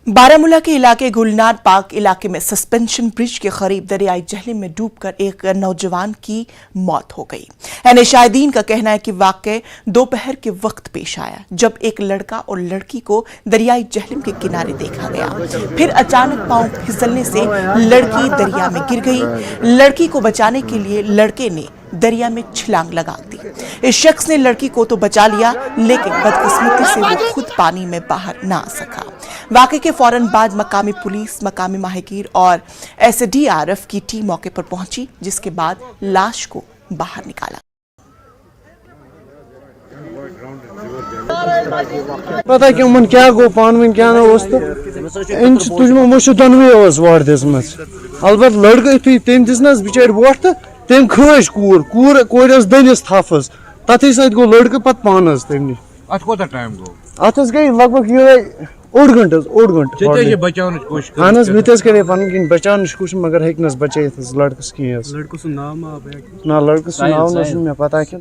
बारामूला के इलाके गुलनार पार्क इलाके में सस्पेंशन ब्रिज के करीब दरियाई जहलीम में डूबकर एक नौजवान की मौत हो गई। एन शाहिदीन का कहना है कि वाकया दोपहर के वक्त पेश आया, जब एक लड़का और लड़की को दरियाई जहलीम के किनारे देखा गया। फिर अचानक पांव फिसलने से लड़की दरिया में गिर गई। लड़की को बचाने के लिए लड़के ने दरिया में छलांग लगा दी। इस शख्स ने लड़की को तो बचा लिया, लेकिन बदकिस्मती से वो खुद पानी में बाहर ना आ सका। वाकये के फौरन बाद मकामी पुलिस, मकामी माहिगीर और SDRF की टीम मौके पर पहुंची, जिसके बाद लाश को बाहर निकाला। पता कि उमन क्या गो पान वन क्या इन तुझ दोनवे वार दिसम अलबत् लड़के तम दिस बिचार वोट तो तम खज कोर दनिस थफस तथ सत गो लड़के पत पान तम अत गई लगभग ये ओड घंटे अहन मे करे पन किन बचान कोशिश मगर हेक बचा लड़कस कहें ना लड़कस नाव ना पता क्या।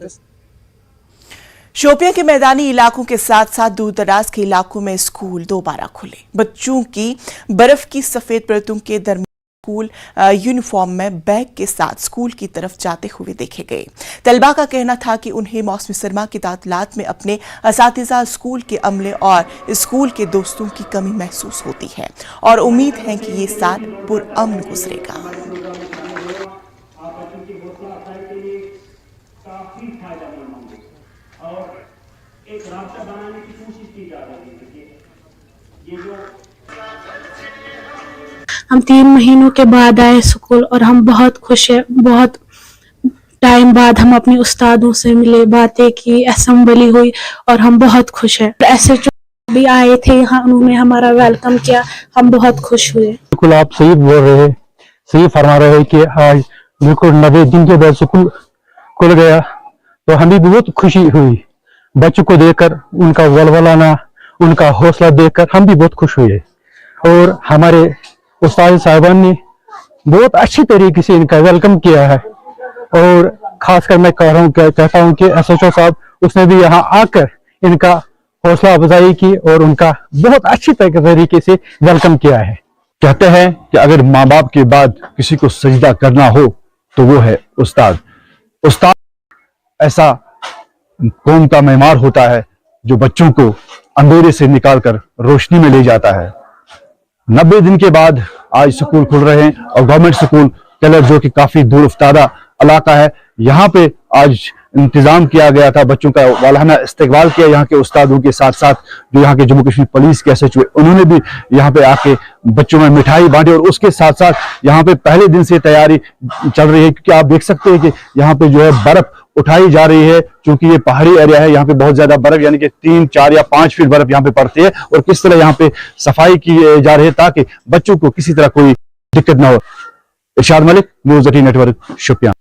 शोपियां के मैदानी इलाकों के साथ साथ दूर दराज के इलाकों में स्कूल दोबारा खुले। बच्चों की बर्फ की सफेद परतों के दरमियान स्कूल यूनिफॉर्म में बैग के साथ स्कूल की तरफ जाते हुए देखे गए। तलबा का कहना था कि उन्हें मौसमी सरमा की तातीलात में अपने असातिज़ा, स्कूल के अमले और स्कूल के दोस्तों की कमी महसूस होती है और उम्मीद है कि ये साल पुरअमन गुजरेगा। और एक रास्ता बनाने की कोशिश की जा रही है। ये जो हम 3 महीनों के बाद आए स्कूल और हम बहुत खुश हैं। बहुत टाइम बाद हम अपने उस्तादों से मिले, बातें की, असेंबली हुई और हम बहुत खुश हैं। SHO भी आए थे यहाँ, उन्होंने हमारा वेलकम किया, हम बहुत खुश हुए। बिल्कुल आप सही बोल रहे हैं, सही फरमा रहे हैं कि आज बिल्कुल 90 दिन के बाद स्कूल खुल गया तो हमें बहुत खुशी हुई। बच्चों को देखकर, उनका वलवलाना, उनका हौसला देखकर हम भी बहुत खुश हुए और हमारे उस्ताद साहिबान ने बहुत अच्छी तरीके से इनका वेलकम किया है। और खासकर मैं कहता हूँ कि SHO साहब उसने भी यहाँ आकर इनका हौसला अफजाई की और उनका बहुत अच्छी तरीके से वेलकम किया है। कहते हैं कि अगर माँ बाप के बाद किसी को सजदा करना हो तो वो है उस्ताद। उस्ताद ऐसा कौम का मेमार होता है जो बच्चों को अंधेरे से निकालकर रोशनी में ले जाता है। 90 दिन के बाद आज स्कूल खुल रहे हैं और गवर्नमेंट स्कूल केलर जो कि काफी दूर उफ्तादा इलाका है, यहाँ पे आज इंतजाम किया गया था। बच्चों का वालाना इस्तकबाल किया यहाँ के उस्तादों के साथ साथ जो यहाँ के जम्मू कश्मीर पुलिस के SHO उन्होंने भी यहाँ पे आके बच्चों में मिठाई बांटी और उसके साथ साथ यहाँ पे पहले दिन से तैयारी चल रही है, क्योंकि आप देख सकते हैं कि यहाँ पे जो है बर्फ उठाई जा रही है। क्योंकि ये पहाड़ी एरिया है, यहाँ पे बहुत ज्यादा बर्फ यानी कि 3, 4 या 5 फीट बर्फ यहाँ पे पड़ती है और किस तरह यहाँ पे सफाई की जा रही है ताकि बच्चों को किसी तरह कोई दिक्कत ना हो। इरशाद मलिक, न्यूज़ 18 नेटवर्क, शोपियां।